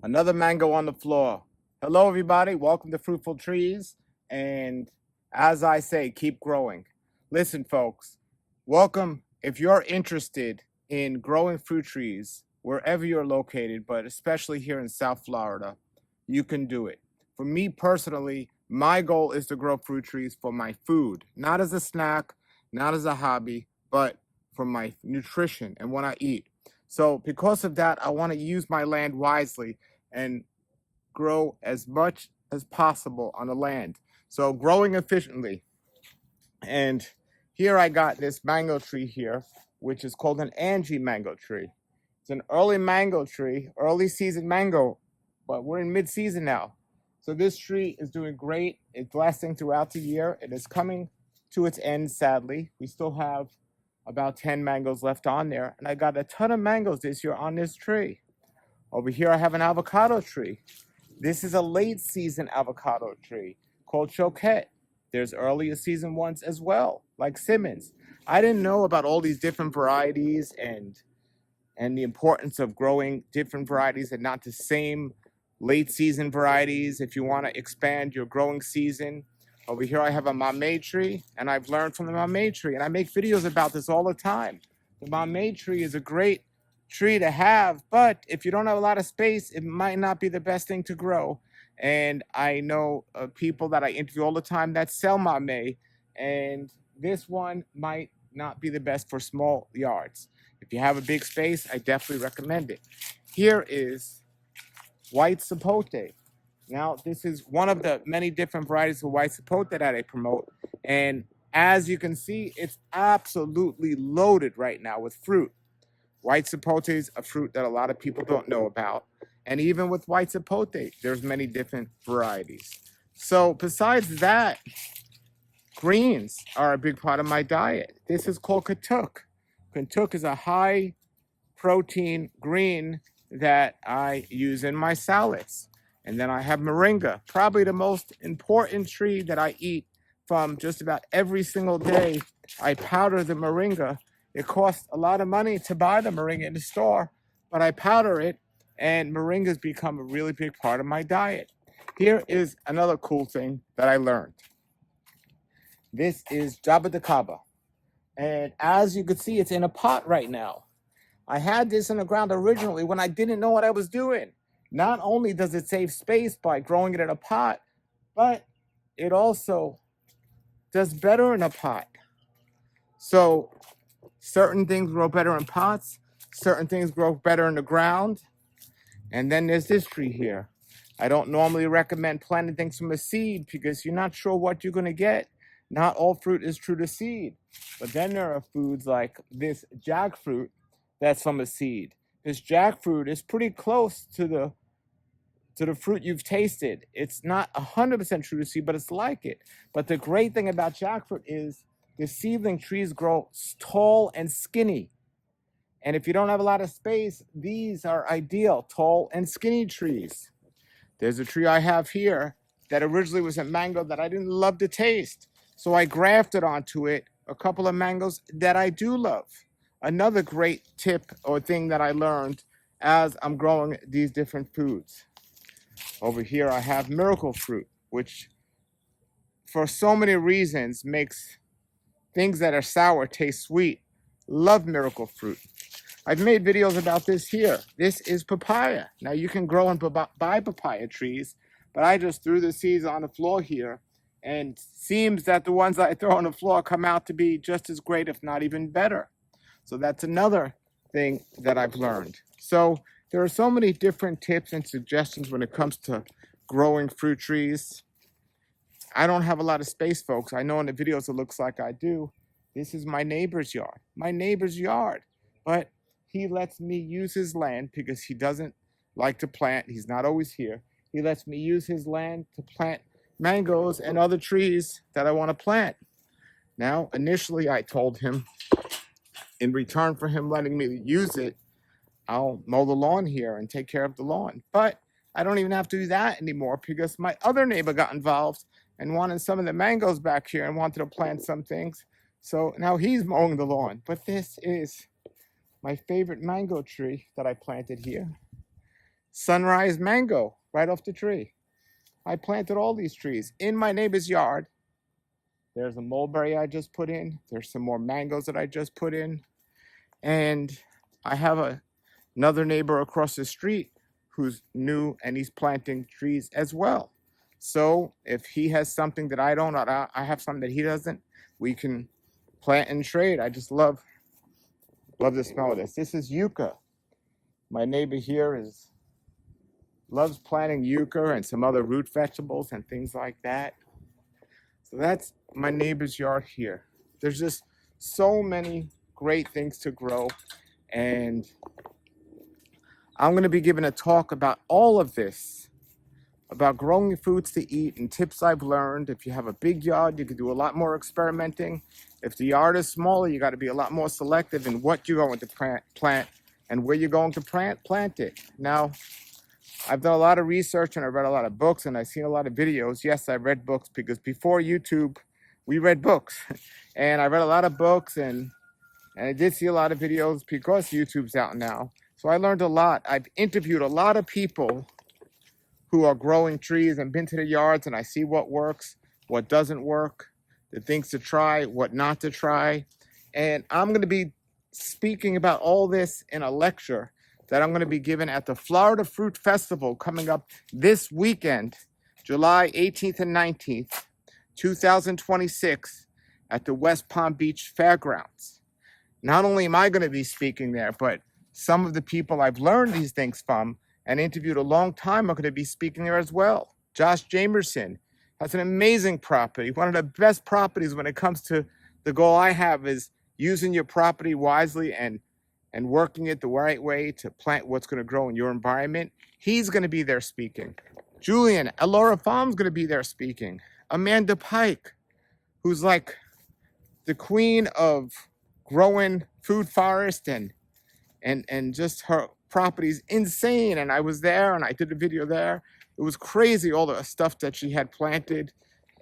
Another mango on the floor. Hello, everybody. Welcome to Fruitful Trees. And as I say, keep growing. Listen, folks, welcome. If you're interested in growing fruit trees, wherever you're located, but especially here in South Florida, you can do it. For me personally, my goal is to grow fruit trees for my food, not as a snack, not as a hobby, but for my nutrition and what I eat. So, because of that, I want to use my land wisely and grow as much as possible on the land. So growing efficiently. And here I got this mango tree here, which is called an Angie mango tree. It's an early mango tree, early season mango, but we're in mid-season now. So this tree is doing great. It's lasting throughout the year. It is coming to its end, sadly. We still have about 10 mangoes left on there. And I got a ton of mangoes this year on this tree. Over here, I have an avocado tree. This is a late season avocado tree called Choquette. There's earlier season ones as well, like Simmons. I didn't know about all these different varieties and the importance of growing different varieties and not the same late season varieties if you want to expand your growing season. Over here, I have a Mamey tree, and I've learned from the Mamey tree, and I make videos about this all the time. The Mamey tree is a great tree to have, but if you don't have a lot of space, it might not be the best thing to grow. And I know people that I interview all the time that sell Mamey, and this one might not be the best for small yards. If you have a big space, I definitely recommend it. Here is white sapote. Now, this is one of the many different varieties of white sapote that I promote. And as you can see, it's absolutely loaded right now with fruit. White sapote is a fruit that a lot of people don't know about. And even with white sapote, there's many different varieties. So besides that, greens are a big part of my diet. This is called katuk. Katuk is a high protein green that I use in my salads. And then I have moringa, probably the most important tree that I eat from just about every single day. I powder the moringa. It costs a lot of money to buy the moringa in the store, but I powder it, and moringa has become a really big part of my diet. Here is another cool thing that I learned. This is jabba. And as you can see, it's in a pot right now. I had this in the ground originally when I didn't know what I was doing. Not only does it save space by growing it in a pot, but it also does better in a pot. So certain things grow better in pots, certain things grow better in the ground. And then there's this tree here. I don't normally recommend planting things from a seed because you're not sure what you're going to get. Not all fruit is true to seed. But then there are foods like this jackfruit that's from a seed. This jackfruit is pretty close to the fruit you've tasted. It's not 100% true to seed, but it's like it. But the great thing about jackfruit is the seedling trees grow tall and skinny. And if you don't have a lot of space, these are ideal, tall and skinny trees. There's a tree I have here that originally was a mango that I didn't love to taste. So I grafted onto it a couple of mangoes that I do love. Another great tip or thing that I learned as I'm growing these different foods. Over here I have miracle fruit, which for so many reasons makes things that are sour taste sweet. Love miracle fruit. I've made videos about this here. This is papaya. Now you can grow and buy papaya trees, but I just threw the seeds on the floor here, and seems that the ones that I throw on the floor come out to be just as great, if not even better. So that's another thing that I've learned. So there are so many different tips and suggestions when it comes to growing fruit trees. I don't have a lot of space, folks. I know in the videos it looks like I do. This is my neighbor's yard. My neighbor's yard. But he lets me use his land because he doesn't like to plant. He's not always here. He lets me use his land to plant mangoes and other trees that I want to plant. Now, initially I told him in return for him letting me use it, I'll mow the lawn here and take care of the lawn. But I don't even have to do that anymore because my other neighbor got involved and wanted some of the mangoes back here and wanted to plant some things. So now he's mowing the lawn. But this is my favorite mango tree that I planted here. sunrise mango right off the tree. I planted all these trees in my neighbor's yard. There's a mulberry I just put in. There's some more mangoes that I just put in. And I have another neighbor across the street who's new and he's planting trees as well. So if he has something that I don't, I have something that he doesn't, we can plant and trade. I just love the smell of this. This is yucca. My neighbor here loves planting yucca and some other root vegetables and things like that. So that's my neighbor's yard here. There's just so many great things to grow, and I'm going to be giving a talk about all of this, about growing foods to eat and tips I've learned. If you have a big yard, you can do a lot more experimenting. If the yard is smaller, you got to be a lot more selective in what you're going to plant and where you're going to plant it. Now, I've done a lot of research and I've read a lot of books and I've seen a lot of videos. Yes, I've read books because before YouTube, we read books. And I read a lot of books and I did see a lot of videos because YouTube's out now. So I learned a lot. I've interviewed a lot of people who are growing trees and been to the yards, and I see what works, what doesn't work, the things to try, what not to try. And I'm going to be speaking about all this in a lecture that I'm going to be giving at the Florida Fruit Festival coming up this weekend, July 18th and 19th, 2026, at the West Palm Beach Fairgrounds. Not only am I going to be speaking there, but some of the people I've learned these things from and interviewed a long time are going to be speaking there as well. Josh Jamerson has an amazing property. One of the best properties when it comes to the goal I have is using your property wisely and working it the right way to plant what's going to grow in your environment. He's going to be there speaking. Julian, Elora Farm's going to be there speaking. Amanda Pike, who's like the queen of growing food forest and just her property is insane. And I was there and I did a video there. It was crazy, all the stuff that she had planted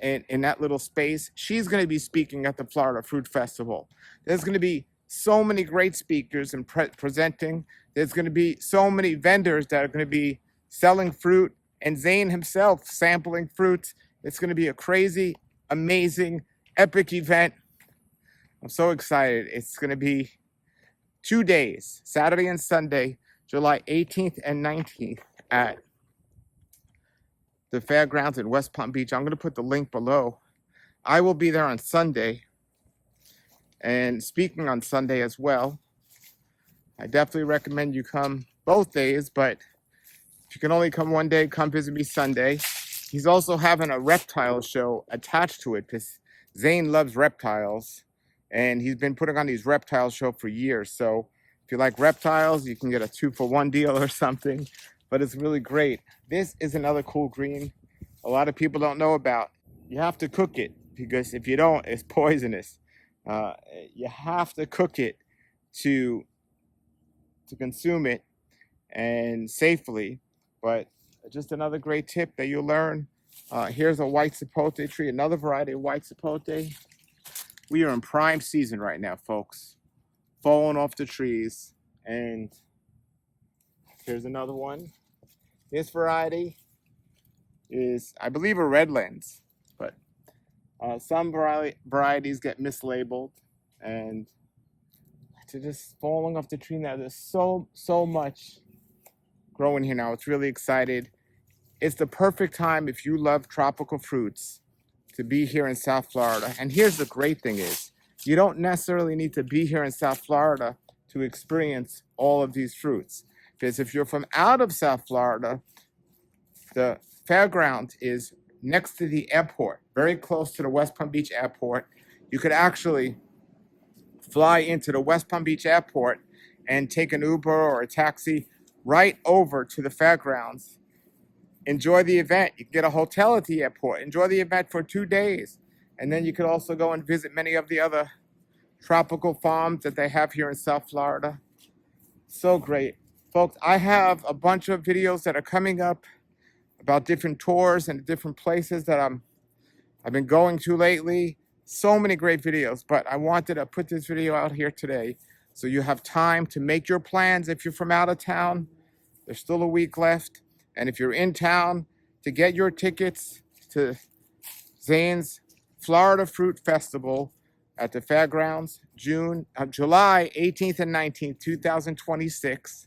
in that little space. She's going to be speaking at the Florida Fruit Festival. There's going to be so many great speakers and presenting. There's going to be so many vendors that are going to be selling fruit, and Zane himself sampling fruits. It's going to be a crazy, amazing, epic event. I'm so excited. It's going to be 2 days, Saturday and Sunday, July 18th and 19th at the fairgrounds in West Palm Beach. I'm going to put the link below. I will be there on Sunday and speaking on Sunday as well. I definitely recommend you come both days, but if you can only come one day, come visit me Sunday. He's also having a reptile show attached to it because Zane loves reptiles and he's been putting on these reptile shows for years. So if you like reptiles, you can get a 2-for-1 deal or something, but it's really great. This is another cool green a lot of people don't know about. You have to cook it because if you don't, it's poisonous. You have to cook it to consume it and safely. But just another great tip that you'll learn. Here's a white sapote tree, another variety of white sapote. We are in prime season right now, folks. Falling off the trees. And here's another one. This variety is, I believe, a Redlands, but some varieties get mislabeled and to just falling off the tree now. There's so much growing here now. It's really excited. It's the perfect time if you love tropical fruits to be here in South Florida. And here's the great thing is, you don't necessarily need to be here in South Florida to experience all of these fruits. Because if you're from out of South Florida, the fairground is next to the airport, very close to the West Palm Beach airport. You could actually fly into the West Palm Beach airport and take an Uber or a taxi right over to the fairgrounds. Enjoy the event. You can get a hotel at the airport. Enjoy the event for 2 days. And then you could also go and visit many of the other tropical farms that they have here in South Florida. So great. Folks, I have a bunch of videos that are coming up about different tours and different places that I've been going to lately. So many great videos, but I wanted to put this video out here today so you have time to make your plans if you're from out of town. There's still a week left. And if you're in town, to get your tickets to Zane's Florida Fruit Festival at the Fairgrounds, July 18th and 19th, 2026.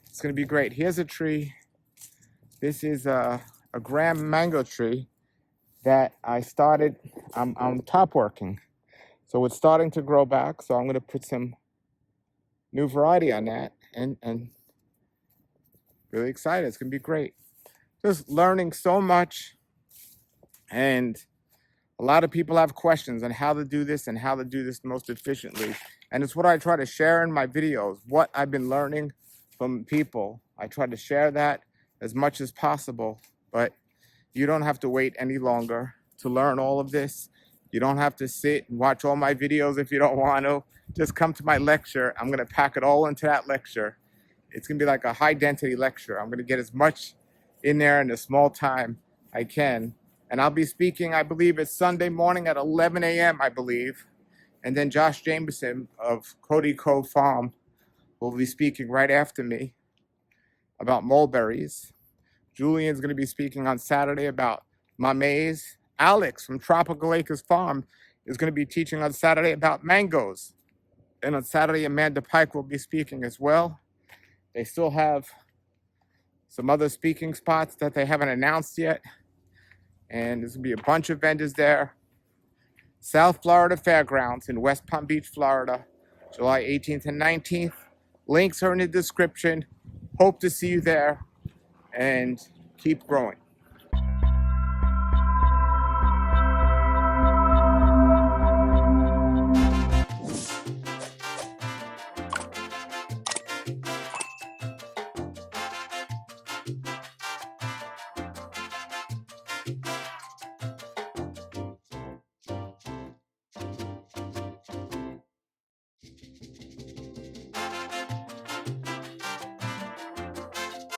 It's going to be great. Here's a tree. This is a gram mango tree that I started. I'm top working. So it's starting to grow back. So I'm going to put some new variety on that, and really excited. It's going to be great. Just learning so much, and a lot of people have questions on how to do this and how to do this most efficiently. And it's what I try to share in my videos, what I've been learning from people. I try to share that as much as possible, but you don't have to wait any longer to learn all of this. You don't have to sit and watch all my videos if you don't want to. Just come to my lecture. I'm going to pack it all into that lecture. It's going to be like a high density lecture. I'm going to get as much in there in a small time I can. And I'll be speaking, I believe it's Sunday morning at 11 a.m., I believe. And then Josh Jameson of Cody Cove Farm will be speaking right after me about mulberries. Julian's going to be speaking on Saturday about Mamey's. Alex from Tropical Acres Farm is going to be teaching on Saturday about mangoes. And on Saturday, Amanda Pike will be speaking as well. They still have some other speaking spots that they haven't announced yet. And there's going to be a bunch of vendors there. South Florida Fairgrounds in West Palm Beach, Florida, July 18th and 19th. Links are in the description. Hope to see you there, and keep growing.